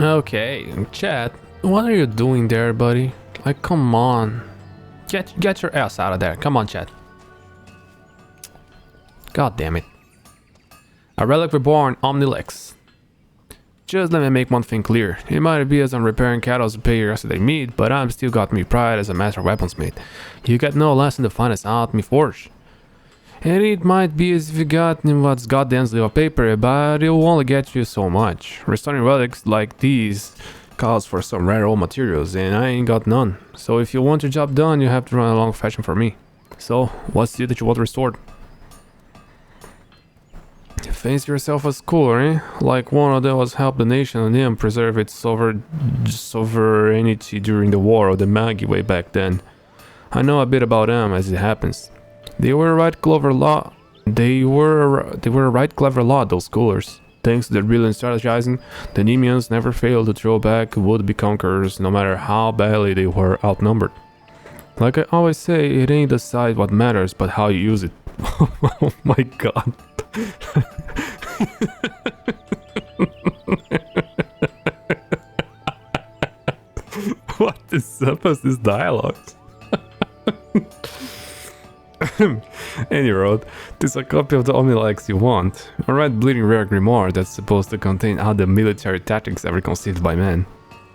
Okay, chat. What are you doing there, buddy? Like, come on. Get your ass out of there. Come on, chat. God damn it. A Relic Reborn, Omnilex. Just let me make one thing clear. It might be as I'm repairing cattle to pay yesterday meat, but I'm still got me pride as a master weaponsmith. You get no less than the finest out me forge. And it might be as if you got in what's goddamn slip of paper, but it will only get you so much. Restoring relics like these calls for some rare old materials, and I ain't got none. So if you want your job done, you have to run a long fashion for me. So, what's it that you want restored? Fancy yourself a schooler, eh? Like one of those help the nation and them preserve its sovereignty during the War of the Magi way back then. I know a bit about them as it happens. They were a right clever lot. They were a right clever lot, those schoolers. Thanks to their brilliant strategizing, the Nemeans never failed to throw back would-be conquerors, no matter how badly they were outnumbered. Like I always say, it ain't the size what matters, but how you use it. Oh my god. What is up with this dialogue? Any road, this is a copy of the Omnilex you want. A red bleeding rare grimoire that's supposed to contain all the military tactics ever conceived by man.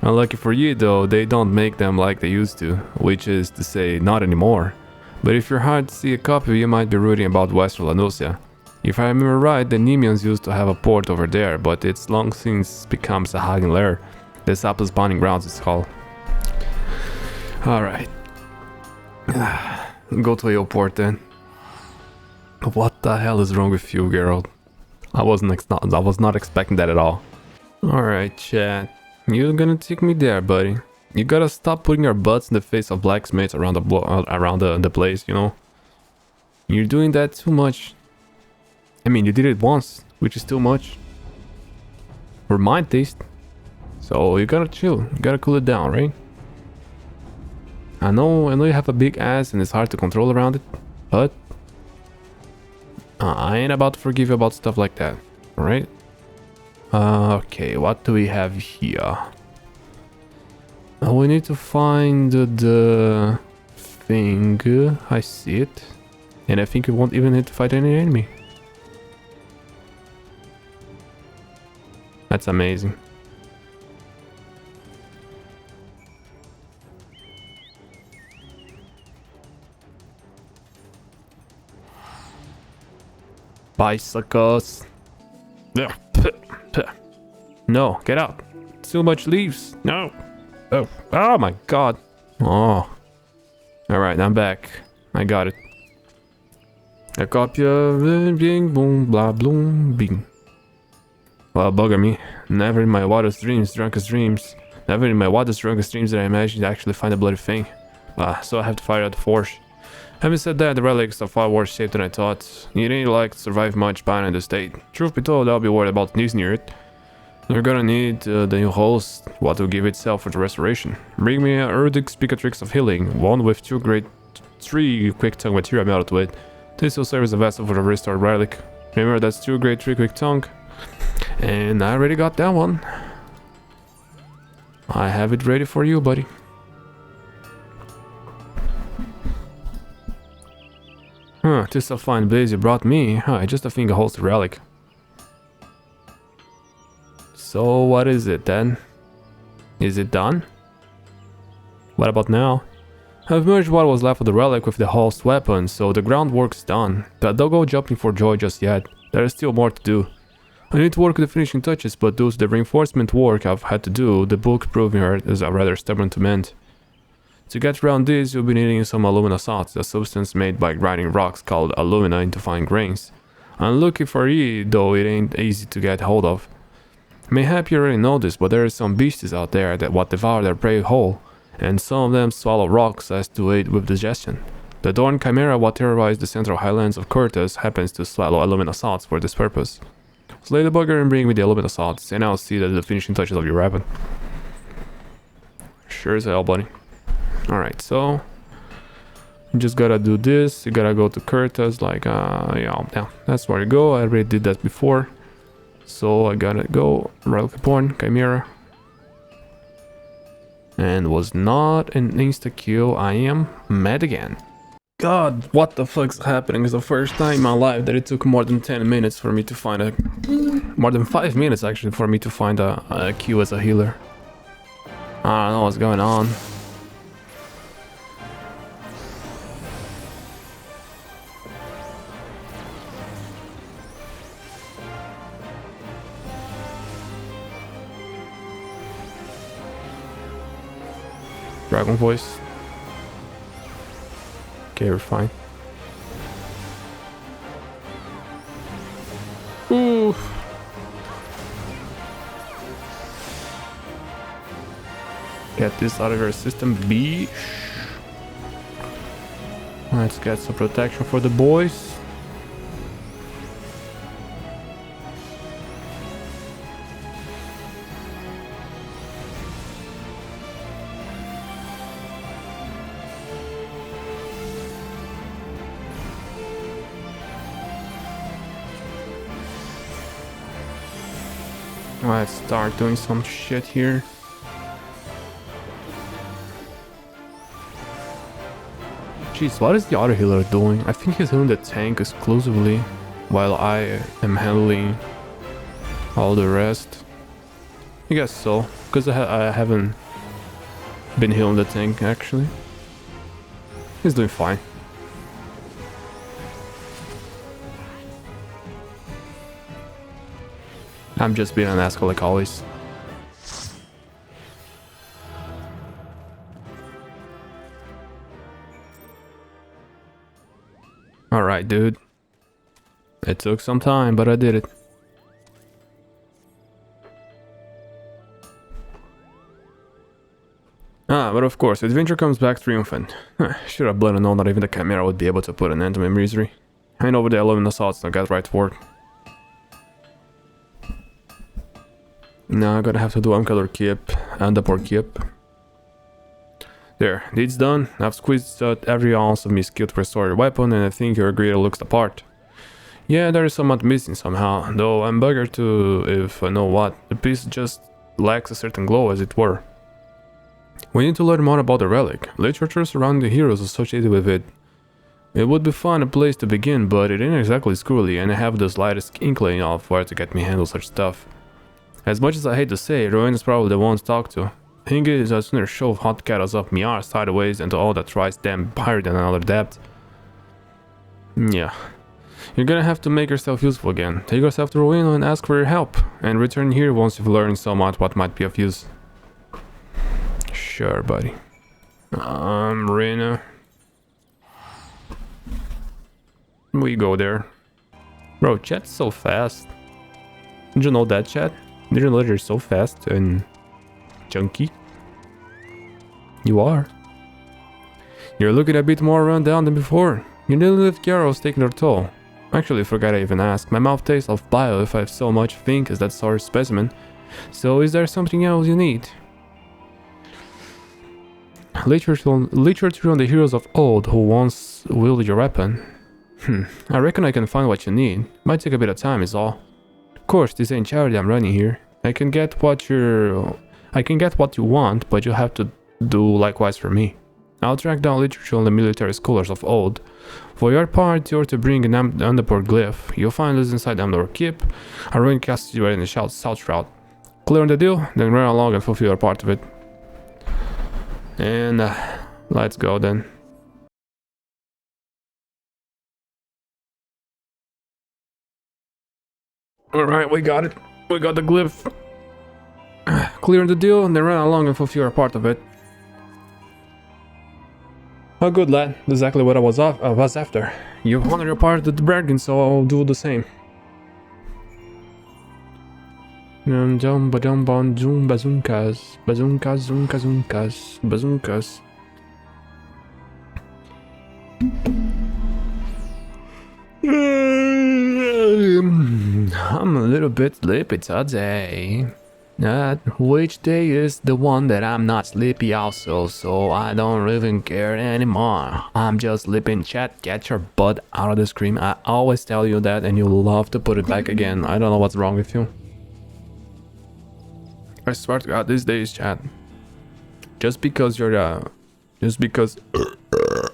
Unlucky for you though, they don't make them like they used to, which is to say, not anymore. But if you're hard to see a copy, you might be reading about Western Lanusia. If I remember right, the Nemeans used to have a port over there, but it's long since becomes a hiding lair. The Sapless Spawning Grounds is called. Alright. Go to your port then. What the hell is wrong with you, Geralt? I was not expecting that at all. Alright, chat. You're gonna take me there, buddy. You gotta stop putting your butts in the face of blacksmiths around the place, you know? You're doing that too much. I mean, you did it once, which is too much. For my taste. So you gotta chill. You gotta cool it down, right? I know you have a big ass and it's hard to control around it, but I ain't about to forgive you about stuff like that, alright? Okay, what do we have here? We need to find the thing. I see it. And I think we won't even need to fight any enemy. That's amazing. Bicycles. No, get out. Too much leaves. No. Oh my god. Oh. Alright, I'm back. I got it. A copy of bing boom blah bloom bing. Well, bugger me. Never in my wildest dreams, drunkest dreams. Never in my wildest drunkest dreams did I imagine to actually find a bloody thing. So I have to fire at the force. Having said that, the relics are far worse shape than I thought. It ain't like to survive much behind the state. Truth be told, I'll be worried about news near it. You're gonna need the new host, what will give itself for the restoration. Bring me a Erdic Spicatrix of healing, one with 3 quick tongue material melted to it. This will serve as a vessel for the restored relic. Remember, that's 2 grade 3 quick tongue. And I already got that one. I have it ready for you, buddy. This a fine blaze you brought me. Just a thing holds the relic. So what is it then? Is it done? What about now? I've merged what was left of the relic with the host weapon, so the groundwork's done. But don't go jumping for joy just yet. There is still more to do. I need to work with the finishing touches, but due to the reinforcement work I've had to do, the book proving her is rather stubborn to mend. To get around this, you'll be needing some alumina salts, a substance made by grinding rocks called alumina into fine grains. Unlucky for you, though it ain't easy to get hold of. Mayhap you already know this, but there are some beasties out there that what devour their prey whole, and some of them swallow rocks as to aid with digestion. The Dorn Chimera, what terrorized the central highlands of Curtis, happens to swallow alumina salts for this purpose. Slay the bugger and bring me the alumina salts, and I'll see that the finishing touches of your weapon. Sure as hell, buddy. Alright, so you just gotta do this. You gotta go to Curtis, like, yeah, that's where you go. I already did that before. So I gotta go, Reborn, Chimera. And was not an insta-kill. I am mad again. God, what the fuck's happening? It's the first time in my life that it took more than 10 minutes for me to find a... More than 5 minutes actually for me to find a Q as a healer. I don't know what's going on. Dragon voice. Okay, we're fine. Ooh. Get this out of your system, bitch. Let's get some protection for the boys. Let's start doing some shit here. Jeez, what is the other healer doing? I think he's healing the tank exclusively, while I am handling all the rest. I guess so, because I haven't been healing the tank actually. He's doing fine. I'm just being an asshole like always. Alright, dude. It took some time, but I did it. But of course, adventure comes back triumphant. Should have bloody known that even the camera would be able to put an end to my misery. Hand over the 11 assaults and get right to work. Now I'm gonna have to do Uncolor Kip and the poor Kip. There, deed's done. I've squeezed out every ounce of me skill to restore your weapon, and I think your greater looks the part. Yeah, there is somewhat missing somehow, though I'm buggered to if I know what. The piece just lacks a certain glow, as it were. We need to learn more about the relic. Literature surrounding the heroes associated with it. It would be fun a place to begin, but it ain't exactly schooly, and I have the slightest inkling of where to get me handle such stuff. As much as I hate to say, Rowan is probably the one to talk to. Thing is, I'd sooner shove hot kettles up me arse sideways into all that tries damn higher than another depth. Yeah. You're gonna have to make yourself useful again. Take yourself to Rowena and ask for your help, and return here once you've learned somewhat what might be of use. Sure, buddy. Rena. We go there. Bro, chat's so fast. Did you know that, chat? Did you know you're so fast and chunky? You are. You're looking a bit more run down than before. Your little lift arrows taking their toll. Actually, forgot I even asked. My mouth tastes of bile if I have so much think as that sorry specimen. So is there something else you need? Literature on the heroes of old who once wielded your weapon. I reckon I can find what you need. Might take a bit of time is all. Of course, this ain't charity I'm running here. I can get what you want, but you have to do likewise for me. I'll track down literature on the military scholars of old. For your part, you're to bring an underport glyph. You'll find this inside the Underport Keep. A ruin cast you in the south route. Clear on the deal, then run along and fulfill your part of it. And let's go then. Alright, we got it. We got the glyph. Clear the deal and then run along and fulfill your part of it. Oh good lad, exactly what I was after. You've honored your part of the bargain, so I'll do the same. Bazunkas, bazunkas, zunkas, zunkas, bazunkas. I'm a little bit sleepy today. Which day is the one that I'm not sleepy also, so I don't even care anymore. I'm just sleeping, chat. Get your butt out of the screen. I always tell you that and you love to put it back again. I don't know what's wrong with you. I swear to God, these days, chat. Just because you're just because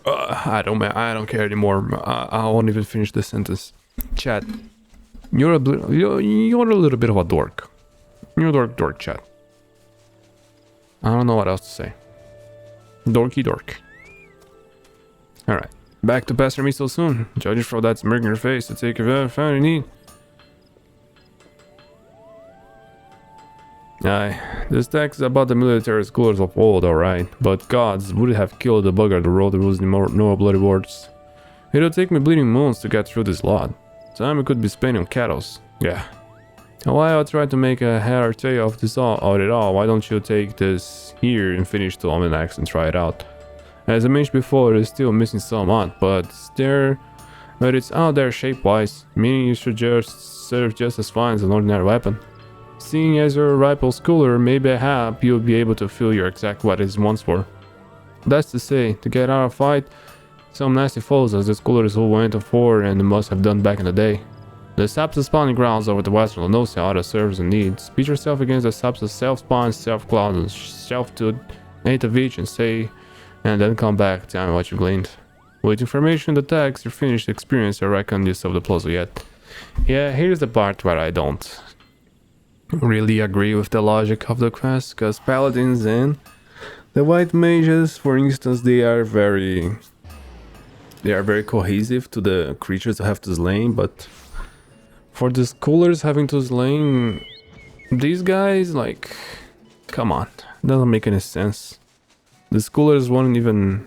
I don't care anymore. I won't even finish the sentence. Chat, you're a little bit of a dork. You're a dork, chat. I don't know what else to say. Dorky dork. Alright. Back to pester me so soon. Judging from that smirk in your face to take a found you need. Aye, this text is about the military scholars of old, alright, but gods would have killed the bugger that wrote the rules in no bloody words. It'll take me bleeding moons to get through this lot. Time we could be spending on cattles. Yeah. While I try to make a head or tail of this all it all, why don't you take this here and finish the Omnilex and try it out? As I mentioned before, it's still missing some odd, but it's out there shape-wise, meaning you should just serve just as fine as an ordinary weapon. Seeing as you're a rival schooler, maybe a hap you'll be able to feel your exact what it wants for. That's to say, to get out of fight some nasty foes as the scholars who went for and must have done back in the day. The Sapsa spawning grounds over the western Lenosia are the servers in need. Speed yourself against the Sapsa self-spawn, self-cloud, and self-tooth, 8 of each, and then come back, tell me what you gleaned. With information in the text, your finished experience, I reckon you solved the puzzle yet. Yeah, here's the part where I don't really agree with the logic of the quest, because paladins and the white mages, for instance, they are very cohesive to the creatures that have to slay, but for the scholars having to slay these guys, like, come on, it doesn't make any sense. The scholars wasn't even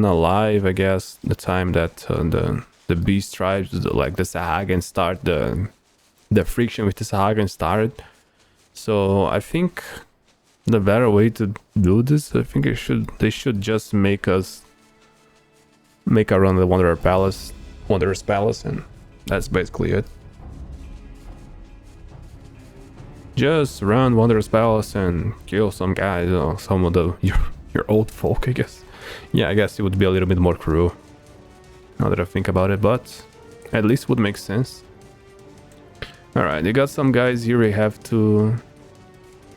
alive, I guess, the time that the beast tribes, like the Sahagan, start the friction with the Sahagan started. So I think the better way to do this, I think they should just make a run the Wanderer's Palace, and that's basically it. Just run Wanderer's Palace and kill some guys, you know, some of your old folk, I guess. Yeah, I guess it would be a little bit more cruel, now that I think about it, but at least it would make sense. Alright, you got some guys here we have to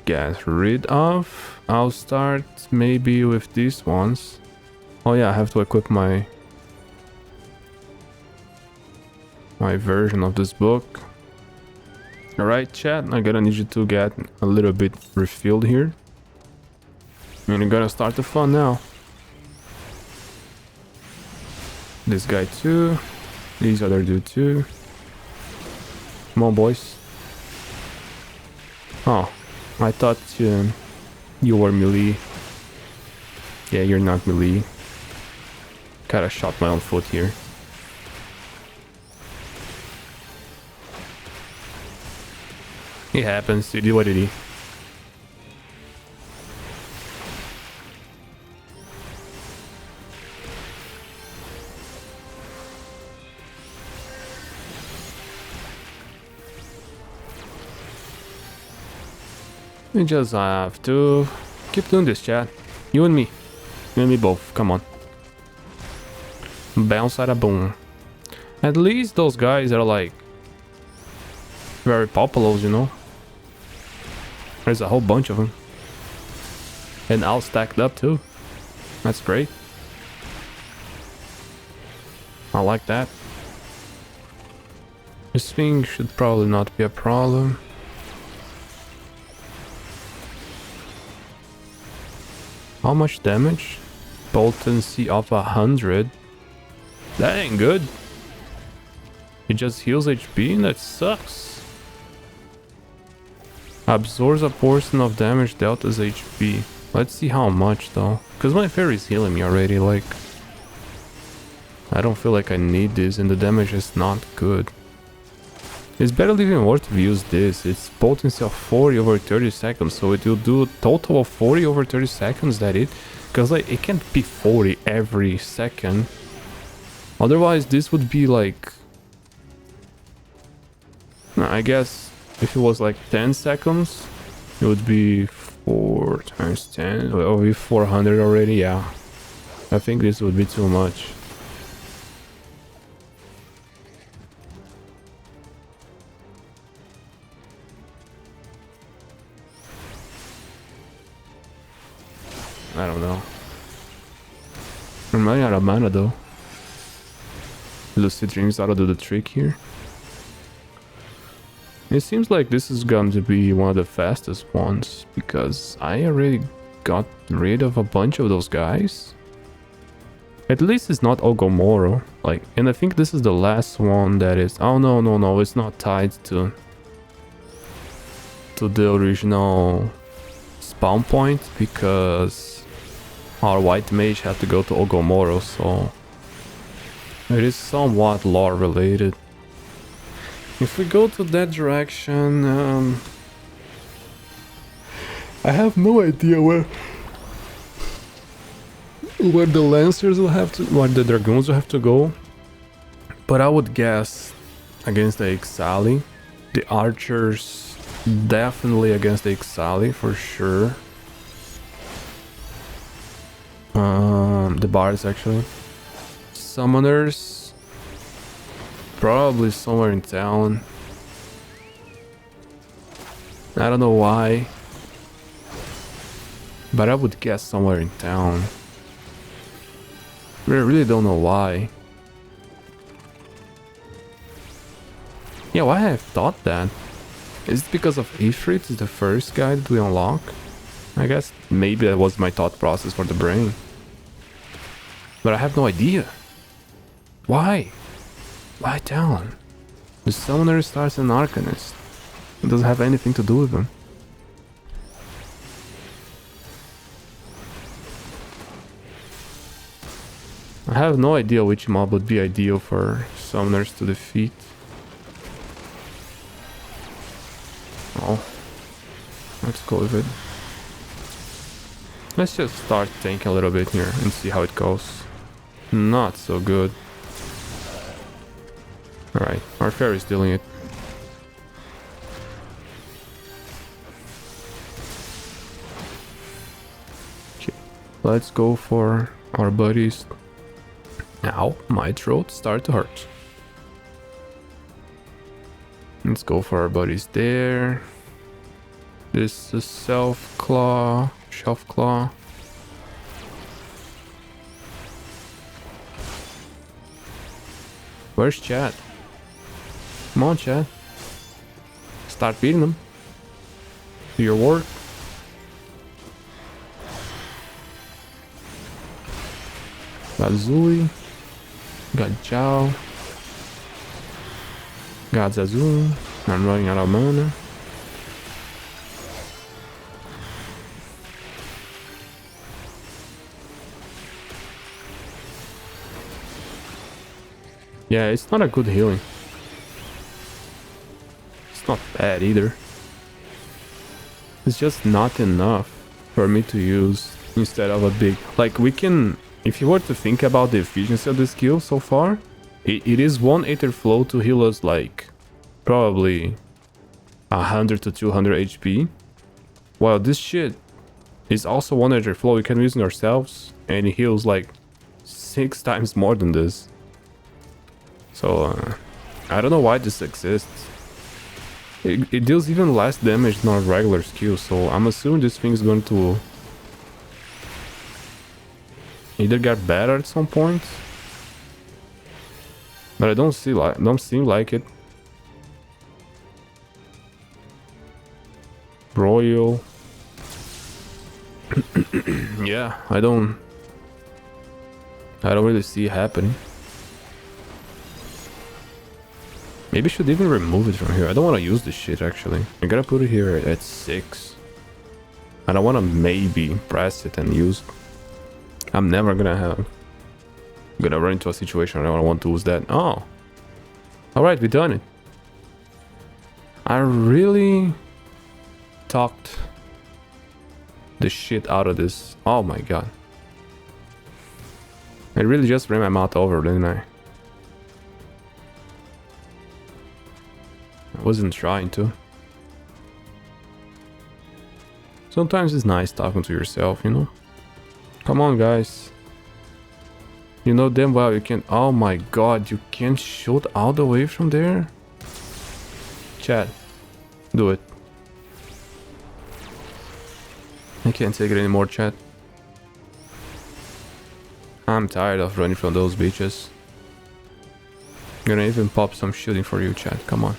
get rid of. I'll start maybe with these ones. Oh yeah, I have to equip my version of this book. Alright, chat, I'm gonna need you to get a little bit refilled here. And you're gonna start the fun now. This guy too. These other dude too. Come on, boys. Oh, I thought you were melee. Yeah, you're not melee. Kinda shot my own foot here. It happens, you do what it is. We just have to keep doing this, chat. You and me. You and me both. Come on. Bounce at a boom. At least those guys are like very popular, you know. There's a whole bunch of them. And all stacked up too. That's great. I like that. This thing should probably not be a problem. How much damage? Potency of 100. That ain't good. It just heals HP and that sucks. Absorbs a portion of damage dealt as HP. Let's see how much though. Because my fairy's healing me already, like... I don't feel like I need this and the damage is not good. It's barely even worth to use this. It's potency of 40 over 30 seconds, so it will do a total of 40 over 30 seconds, that it? Because like, it can't be 40 every second. Otherwise this would be like... I guess if it was like 10 seconds, it would be 4 times 10, it would be 400 already, yeah. I think this would be too much. I don't know. I'm running out of mana though. Lucid Dreams ought to do the trick here. It seems like this is going to be one of the fastest ones, because I already got rid of a bunch of those guys. At least it's not Ogomoro. Like, and I think this is the last one that is... Oh no, it's not tied to the original spawn point, because our white mage had to go to Ogomoro, so it is somewhat lore related. If we go to that direction, I have no idea where the Lancers will have to, where the Dragoons will have to go. But I would guess against the Ixali, the Archers definitely against the Ixali for sure. The Bards actually. Summoners. Probably somewhere in town. I don't know why, but I would guess somewhere in town. I really don't know why. Yeah, why have thought that? Is it because of Ifrit is the first guy that we unlock? I guess maybe that was my thought process for the brain. But I have no idea. Why? Why Talon? The Summoner starts an Arcanist. It doesn't have anything to do with them. I have no idea which mob would be ideal for Summoners to defeat. Oh. Let's go with it. Let's just start tanking a little bit here and see how it goes. Not so good. Alright, our fairy is dealing it. Okay, let's go for our buddies. Now, my throat started to hurt. Let's go for our buddies there. This is Shelf Claw. Where's Chad? Come on, Chad. Start beating them. Do your work. Got Zui. Got Zhao. Got Zazoon. I'm running out of mana. Yeah, it's not a good healing. It's not bad either. It's just not enough for me to use instead of a big... Like, we can... If you were to think about the efficiency of the skill so far, it is one Aether Flow to heal us like probably 100 to 200 HP. While this shit is also one Aether Flow, we can use it ourselves and it heals like 6 times more than this. So I don't know why this exists. It deals even less damage than our regular skill, so I'm assuming this thing is going to either get better at some point, but I don't seem like it. Royal. Yeah, I don't really see it happening. Maybe I should even remove it from here. I don't want to use this shit actually. I gotta put it here at 6. I don't want to maybe press it and use it. I'm never gonna run into a situation where I want to use that. Oh. Alright, we done it. I really talked the shit out of this. Oh my god. I really just ran my mouth over, didn't I? I wasn't trying to. Sometimes it's nice talking to yourself, you know? Come on, guys. You know damn well you can't... Oh my god, you can't shoot all the way from there? Chat, do it. I can't take it anymore, chat. I'm tired of running from those bitches. Gonna even pop some shooting for you, chat. Come on.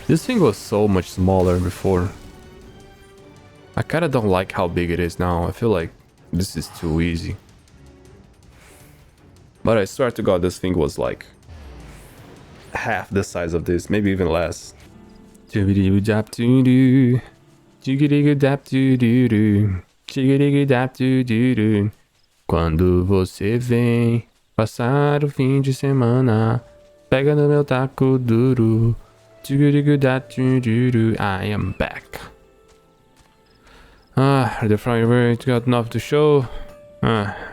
This thing was so much smaller before. I kinda don't like how big it is now. I feel like this is too easy. But I swear to God, this thing was like half the size of this, maybe even less. Quando você vem passar o fim de semana, pega no meu taco duro. I am back. The Friday got enough to show.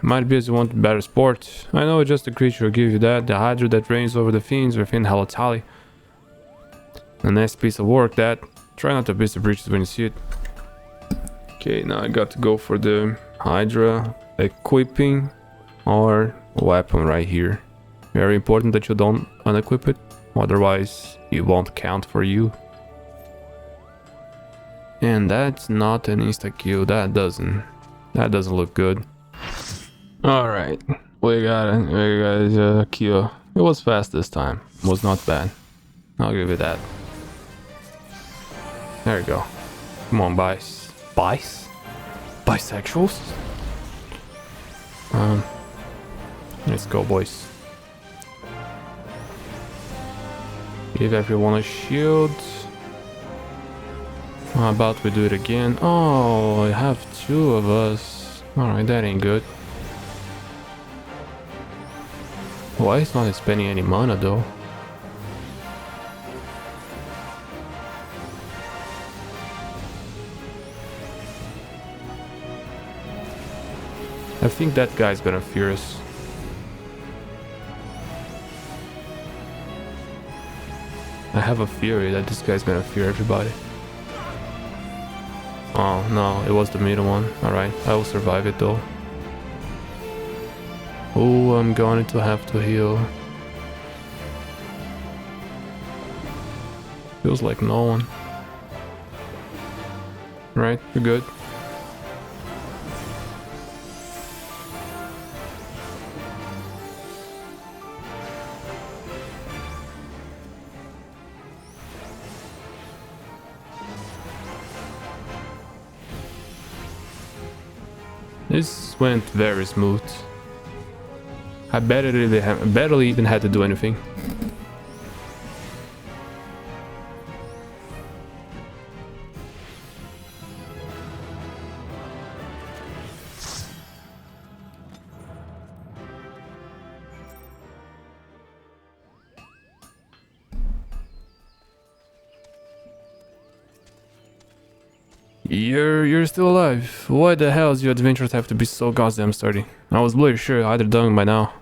Might be as you want better sport. I know just a creature will give you that. The Hydra that reigns over the fiends within Halatali. A nice piece of work that. Try not to miss the breaches when you see it. Okay, now I got to go for the Hydra equipping or weapon right here. Very important that you don't unequip it, otherwise it won't count for you. And that's not an insta kill. That doesn't look good. All right, we got a kill. It was fast this time. It was not bad. I'll give it that. There you go. Come on, bisexuals. Let's go, boys. Give everyone a shield. How about we do it again? Oh, I have two of us. Alright, that ain't good. Why is not spending any mana though? I think that guy's gonna fear us. I have a theory that this guy's gonna fear everybody. Oh no, it was the middle one. Alright, I will survive it though. Oh, I'm going to have to heal. Feels like no one. Right, we're good. This went very smooth. I barely even had to do anything. You're still alive. Why the hell does your adventures have to be so goddamn sturdy? I was bloody sure I'd have done by now.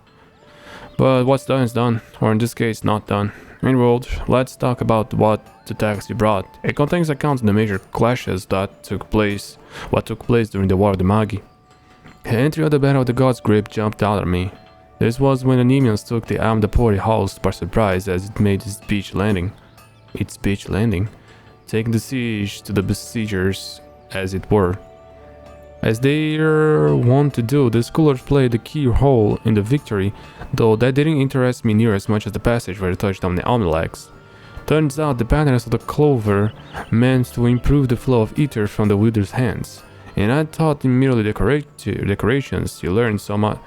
But what's done is done, or in this case, not done. Anyway, let's talk about what the text you brought. It contains accounts of the major clashes that took place during the War of the Magi. The entry of the Battle of the Gods grip jumped out at me. This was when the Nemeans took the Amdapori house by surprise as it made its beach landing, taking the siege to the besiegers, as it were. As they are wont to do, the scholars played a key role in the victory, though that didn't interest me near as much as the passage where they touched on the Omnilex. Turns out the patterns of the clover meant to improve the flow of ether from the wielder's hands, and I thought in merely decorations you learn somewhat.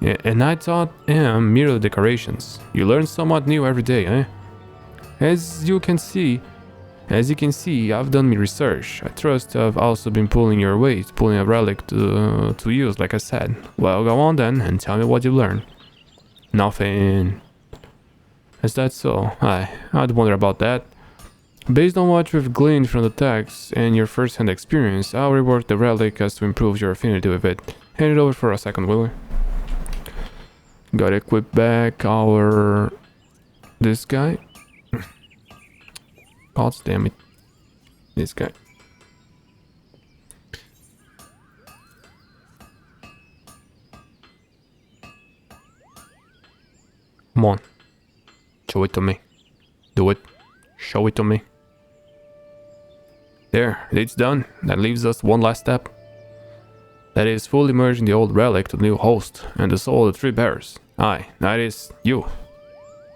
Merely decorations. You learn somewhat new every day, eh? As you can see, I've done my research. I trust I've also been pulling your weight, pulling a relic to use, like I said. Well, go on then, and tell me what you learned. Nothing. Is that so? I'd wonder about that. Based on what you've gleaned from the text and your first-hand experience, I'll rework the relic as to improve your affinity with it. Hand it over for a second, will we? Gotta equip back this guy. God damn it. This guy. Come on. Show it to me. Do it. Show it to me. There, it's done. That leaves us one last step. That is fully merging the old relic to the new host and the soul of the three bearers. Aye, that is you.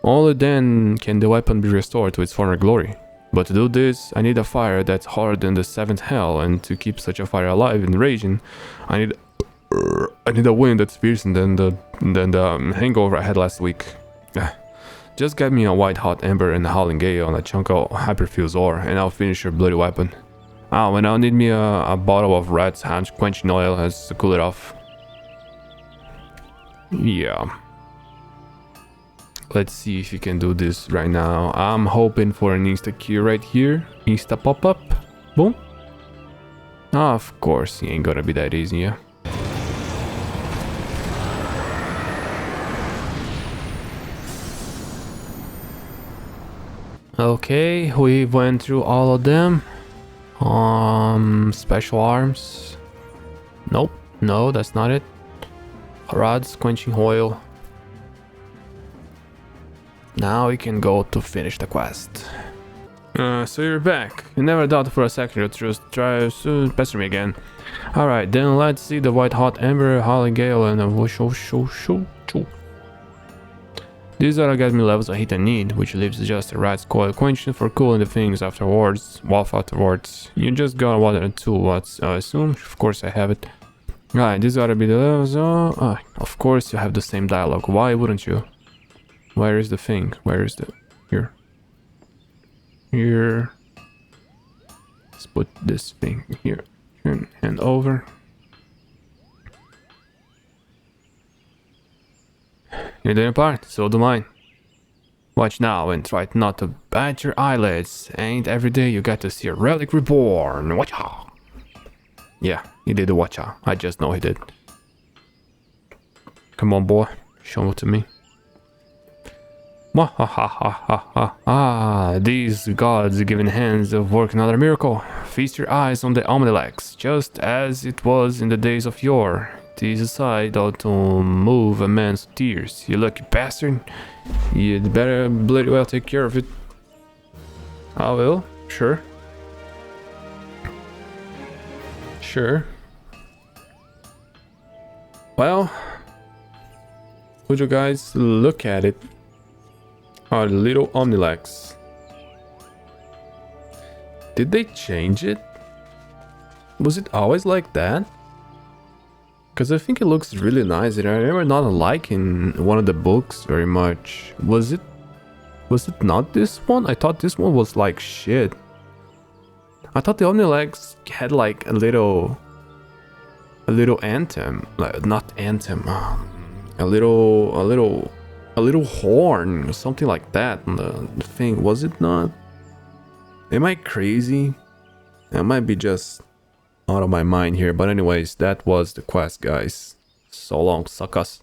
Only then can the weapon be restored to its former glory. But to do this, I need a fire that's hotter than the seventh hell, and to keep such a fire alive and raging, I need a wind that's fiercer than the hangover I had last week. Just get me a white hot ember and a howling gale and a chunk of hyperfuse ore, and I'll finish your bloody weapon. Oh, and I'll need me a bottle of rat's hands quenching oil as to cool it off. Yeah. Let's see if you can do this right now. I'm hoping for an insta cure right here. Insta pop up. Boom. Of course, it ain't gonna be that easy, yeah. Okay, we went through all of them. Special arms. Nope, no, that's not it. Rods, quenching oil. Now we can go to finish the quest. So you're back. You never doubted for a second you'd just try to pester me again. Alright, then let's see the white hot ember, howling gale, and a whoosh. These are get me levels of heat I need, which leaves just a rat's coil quenching for cooling the things afterwards. You just got one and two watts, I assume. Of course I have it. Right, these gotta be the levels. Of course you have the same dialogue. Why wouldn't you? Where is the thing? Where is the... Here. Here. Let's put this thing here. And over. You're doing your part, so do mine. Watch now and try not to bat your eyelids. Ain't every day you get to see a Relic Reborn. Watcha! Yeah, he did a watcha. I just know he did. Come on, boy. Show it to me. These gods given hands of work another miracle. Feast your eyes on the Omnilex, just as it was in the days of yore. Tis a sight ought to move a man's tears. You lucky bastard. You'd better bloody well take care of it. I will, sure. Sure. Well, would you guys look at it? Our little Omnilex. Did they change it? Was it always like that? Because I think it looks really nice, and I remember not liking one of the books very much. Was it not this one? I thought this one was like shit. I thought the Omnilex had like a little anthem, like not anthem, a little horn or something like that on the thing. Was it not? Am I crazy? I might be just out of my mind here, but anyways, that was the quest, guys. So long, suckers.